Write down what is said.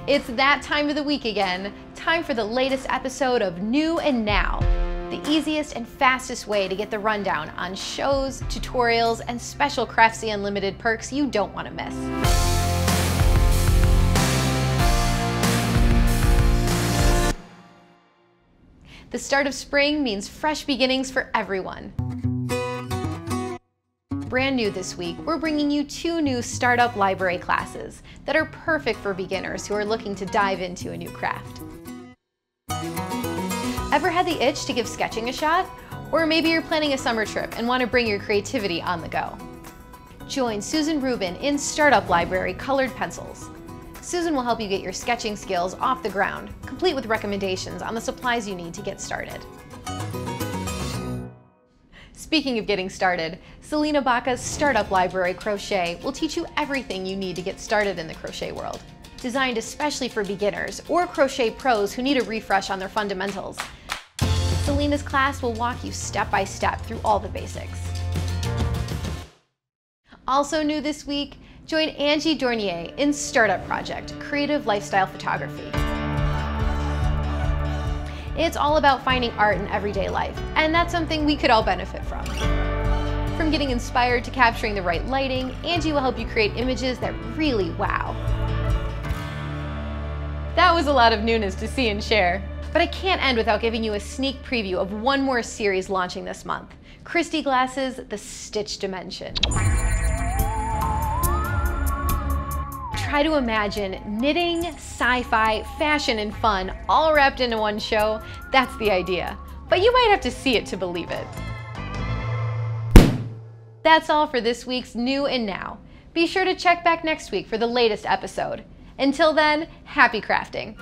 It's that time of the week again. Time for the latest episode of New and Now, the easiest and fastest way to get the rundown on shows, tutorials, and special Craftsy Unlimited perks you don't want to miss. The start of spring means fresh beginnings for everyone. Brand new this week, we're bringing you 2 new startup library classes that are perfect for beginners who are looking to dive into a new craft. Ever had the itch to give sketching a shot? Or maybe you're planning a summer trip and want to bring your creativity on the go. Join Susan Rubin in Startup Library Colored Pencils. Susan will help you get your sketching skills off the ground, complete with recommendations on the supplies you need to get started. Speaking of getting started, Selena Baca's Startup Library Crochet will teach you everything you need to get started in the crochet world. Designed especially for beginners or crochet pros who need a refresh on their fundamentals, Selena's class will walk you step by step through all the basics. Also new this week, join Angie Dornier in Startup Project, Creative Lifestyle Photography. It's all about finding art in everyday life, and that's something we could all benefit from. From getting inspired to capturing the right lighting, Angie will help you create images that really wow. That was a lot of newness to see and share, but I can't end without giving you a sneak preview of one more series launching this month, Kristy Glass's The Stitch Dimension. Try to imagine knitting, sci-fi, fashion, and fun all wrapped into one show. That's the idea. But you might have to see it to believe it. That's all for this week's New and Now. Be sure to check back next week for the latest episode. Until then, happy crafting!